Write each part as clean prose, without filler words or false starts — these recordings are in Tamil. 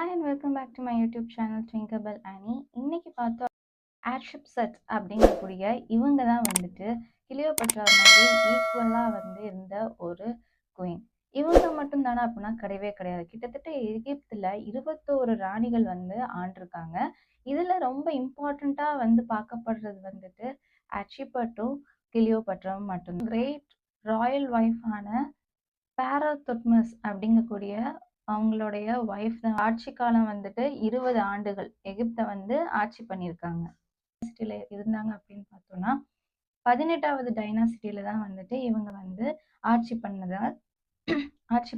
Hi and welcome back to my YouTube channel Twinkable Annie. இன்னைக்கு பார்த்தோம் Hatshepsut அப்படிங்கக்கூடிய இவங்க தான் வந்துட்டு கிளியோபட்ரா மாதிரி ஈக்குவலாக வந்து இருந்த ஒரு குயின். இவங்க மட்டும் தானே அப்படின்னா கிடையவே கிடையாது. கிட்டத்தட்ட எகிப்தில் 21 ராணிகள் வந்து ஆண்டிருக்காங்க. இதில் ரொம்ப இம்பார்ட்டண்ட்டாக வந்து பார்க்கப்படுறது வந்துட்டு ஹட்ஷிபட்டும் கிளியோபட்ராவும் மட்டும். கிரேட் ராயல் ஒய்ஃபான பாராதுட்மஸ் அப்படிங்கக்கூடிய அவங்களுடைய ஒய்ஃப் தான். ஆட்சி காலம் வந்துட்டு 20 ஆண்டுகள் எகிப்தை வந்து ஆட்சி பண்ணியிருக்காங்க. டைனாசிட்டியில இருந்தாங்க அப்படின்னு பார்த்தோம்னா 18வது டைனாசிட்டியில தான் வந்துட்டு இவங்க வந்து ஆட்சி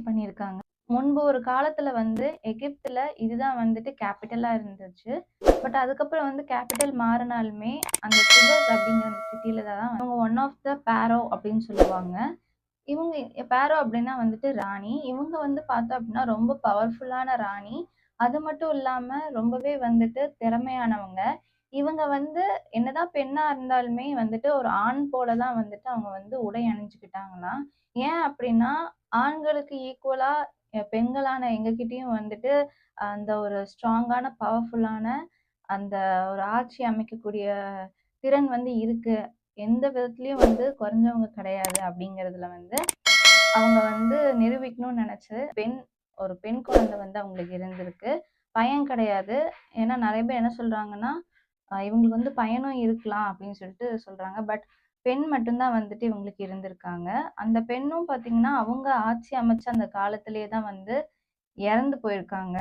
பண்ணியிருக்காங்க. முன்பு ஒரு காலத்துல வந்து எகிப்துல இதுதான் வந்துட்டு கேபிட்டலா இருந்துச்சு. பட் அதுக்கப்புறம் வந்து கேபிட்டல் மாறினாலுமே அந்த சுபஸ் அப்படிங்கிற அந்த சிட்டியில தான் அவங்க ஒன் ஆஃப் த பேரோ அப்படின்னு சொல்லுவாங்க. இவங்க பேரோ அப்படின்னா வந்துட்டு ராணி. இவங்க வந்து பார்த்தோம் அப்படின்னா ரொம்ப பவர்ஃபுல்லான ராணி. அது மட்டும் இல்லாம ரொம்பவே வந்துட்டு திறமையானவங்க. இவங்க வந்து என்னதான் பெண்ணா இருந்தாலுமே வந்துட்டு ஒரு ஆண் போல தான் வந்துட்டு அவங்க வந்து உடை அணிஞ்சுக்கிட்டாங்களாம். ஏன் அப்படின்னா ஆண்களுக்கு ஈக்குவலா பெண்களான எங்ககிட்டயும் வந்துட்டு அந்த ஒரு ஸ்ட்ராங்கான பவர்ஃபுல்லான அந்த ஒரு ஆட்சி அமைக்கக்கூடிய திறன் வந்து இருக்கு. எந்த விதத்துலயும் வந்து குறைஞ்சவங்க கிடையாது அப்படிங்கிறதுல வந்து அவங்க வந்து நிரூபிக்கணும்னு நினைச்சு ஒரு பெண் குழந்தை வந்து அவங்களுக்கு இருந்திருக்கு. பையன் கிடையாது. ஏன்னா நிறைய பேர் என்ன சொல்றாங்கன்னா இவங்களுக்கு வந்து பையனும் இருக்கலாம் அப்படின்னு சொல்லிட்டு சொல்றாங்க. பட் பெண் மட்டும்தான் வந்துட்டு இவங்களுக்கு இருந்திருக்காங்க. அந்த பெண்ணும் பார்த்தீங்கன்னா அவங்க ஆட்சி அமைச்ச அந்த காலத்திலேயே தான் வந்து இறந்து போயிருக்காங்க.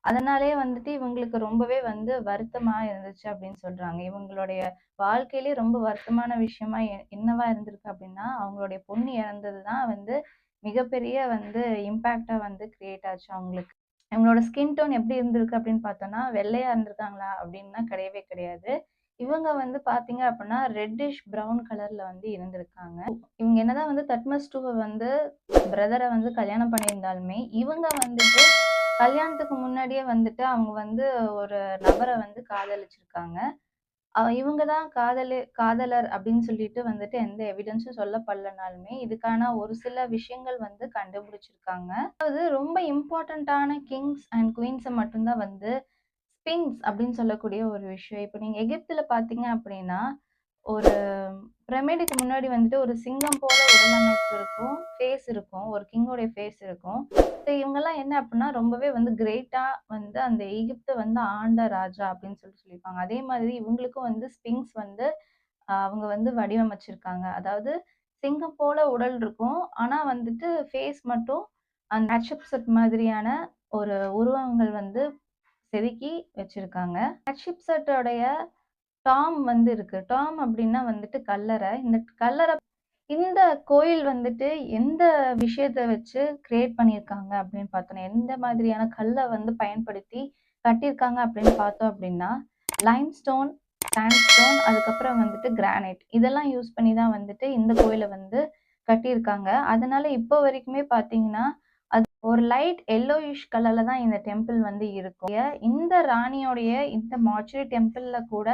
அதனாலேயே வந்துட்டு இவங்களுக்கு ரொம்பவே வந்து வருத்தமா இருந்துச்சு அப்படின்னு சொல்றாங்க. இவங்களுடைய வாழ்க்கையிலே ரொம்ப வருத்தமான விஷயமா என்னவா இருந்திருக்கு அப்படின்னா அவங்களுடைய பொண்ணு இறந்தது தான் வந்து மிகப்பெரிய வந்து இம்பேக்டா வந்து கிரியேட் ஆச்சு அவங்களுக்கு. இவங்களோட ஸ்கின் டோன் எப்படி இருந்திருக்கு அப்படின்னு பார்த்தோம்னா வெள்ளையா இருந்திருக்காங்களா அப்படின்னா கிடையவே கிடையாது. இவங்க வந்து பாத்தீங்க அப்படின்னா ரெட்டிஷ் ப்ரௌன் கலர்ல வந்து இருந்திருக்காங்க. இவங்க என்னதான் வந்து தட்மஸ் டூவை வந்து பிரதரை வந்து கல்யாணம் பண்ணியிருந்தாலுமே இவங்க வந்துட்டு கல்யாணத்துக்கு முன்னாடியே வந்துட்டு அவங்க வந்து ஒரு நபரை வந்து காதலிச்சிருக்காங்க. இவங்க தான் காதலர் அப்படின்னு சொல்லிட்டு வந்துட்டு எந்த எவிடன்ஸும் சொல்லப்படலனாலுமே இதுக்கான ஒரு சில விஷயங்கள் வந்து கண்டுபிடிச்சிருக்காங்க. அதாவது ரொம்ப இம்பார்ட்டண்ட்டான கிங்ஸ் அண்ட் குயின்ஸை மட்டும்தான் வந்து ஸ்பிங்க்ஸ் அப்படின்னு சொல்லக்கூடிய ஒரு விஷயம். இப்போ நீங்க எகிப்துல பார்த்தீங்க அப்படின்னா ஒரு பிரமிடுக்கு முன்னாடி வந்துட்டு ஒரு சிங்கம் போல உடலமைப்பு இருக்கும், ஃபேஸ் இருக்கும், ஒரு கிங்கோடைய ஃபேஸ் இருக்கும். ஸோ இவங்கெல்லாம் என்ன அப்படின்னா ரொம்பவே வந்து கிரேட்டா வந்து அந்த எகிப்தை வந்து ஆண்ட ராஜா அப்படின்னு சொல்லியிருப்பாங்க. அதே மாதிரி இவங்களுக்கும் வந்து ஸ்பிங்க்ஸ் வந்து அவங்க வந்து வடிவமைச்சிருக்காங்க. அதாவது சிங்கம் போல உடல் இருக்கும். ஆனா வந்துட்டு ஃபேஸ் மட்டும் அந்த ஹட்சப்சட் மாதிரியான ஒரு உருவங்கள் வந்து செதுக்கி வச்சிருக்காங்க. ஹட்சப்சட்டோடைய டாம் வந்து இருக்கு. டாம் அப்படின்னா வந்துட்டு கல்லறை. இந்த கோயில் வந்துட்டு எந்த விஷயத்த வச்சு கிரியேட் பண்ணியிருக்காங்க அப்படின்னு பார்த்தோம்னா, எந்த மாதிரியான கல்லை வந்து பயன்படுத்தி கட்டியிருக்காங்க அப்படின்னு பார்த்தோம் அப்படின்னா, லைம்ஸ்டோன், சாண்ட்ஸ்டோன், அதுக்கப்புறம் வந்துட்டு கிரானைட் இதெல்லாம் யூஸ் பண்ணி தான் வந்துட்டு இந்த கோயிலை வந்து கட்டியிருக்காங்க. அதனால இப்போ வரைக்குமே பார்த்தீங்கன்னா, அது ஒரு லைட் எல்லோயிஷ் கலர்ல தான் இந்த டெம்பிள் வந்து இருக்கும். இந்த ராணியோடைய இந்த மார்ச்சுரி டெம்பிள்ல கூட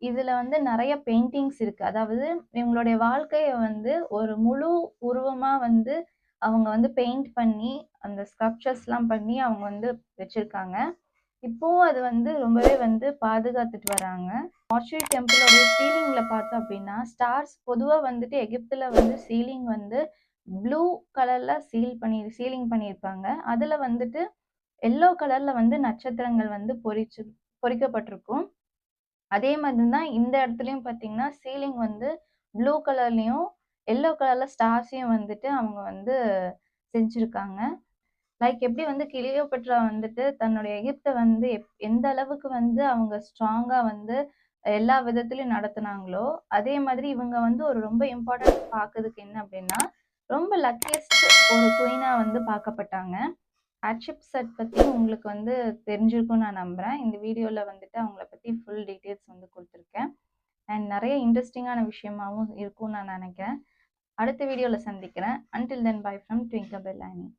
இதுல வந்து நிறைய பெயிண்டிங்ஸ் இருக்கு. அதாவது இவங்களுடைய வாழ்க்கைய வந்து ஒரு முழு உருவமா வந்து அவங்க வந்து பெயிண்ட் பண்ணி அந்த ஸ்கல்ப்சர்ஸ்லாம் பண்ணி அவங்க வந்து வச்சிருக்காங்க. இப்பவும் அது வந்து ரொம்பவே வந்து பாதுகாத்துட்டு வராங்க. மார்ச்சுரி டெம்பிளோட சீலிங்ல பார்த்தோம் அப்படின்னா ஸ்டார்ஸ் பொதுவா வந்துட்டு எகிப்துல வந்து சீலிங் வந்து ப்ளூ கலர்ல சீலிங் பண்ணியிருப்பாங்க. அதுல வந்துட்டு எல்லோ கலர்ல வந்து நட்சத்திரங்கள் வந்து பொறிக்கப்பட்டிருக்கும். அதே மாதிரி தான் இந்த இடத்துலயும் பார்த்தீங்கன்னா சீலிங் வந்து ப்ளூ கலர்லயும் எல்லோ கலர்ல ஸ்டார்ஸையும் வந்துட்டு அவங்க வந்து செஞ்சிருக்காங்க. லைக் எப்படி வந்து கிளியோபட்ரா வந்துட்டு தன்னுடைய எகிப்தை வந்து எந்த அளவுக்கு வந்து அவங்க ஸ்ட்ராங்கா வந்து எல்லா விதத்திலயும் நடத்துனாங்களோ அதே மாதிரி இவங்க வந்து ஒரு ரொம்ப இம்பார்ட்டன்ட் பார்க்கறதுக்கு என்ன அப்படின்னா ரொம்ப லக்கியஸ்ட் ஒரு குயினா வந்து பார்க்கப்பட்டாங்க. ஹட்சப்சட் பத்தி உங்களுக்கு வந்து தெரிஞ்சிருக்கும்னு நான் நம்புறேன். இந்த வீடியோல வந்துட்டு அவங்கள பத்தி ஃபுல் டீட்டெயில்ஸ் வந்து குடுத்துருக்கேன். அண்ட் நிறைய இன்ட்ரெஸ்டிங்கான விஷயமாவும் இருக்கும்னு நான் நினைக்கிறேன். அடுத்த வீடியோல சந்திக்கிறேன். Until then, bye from Twinkable Annie.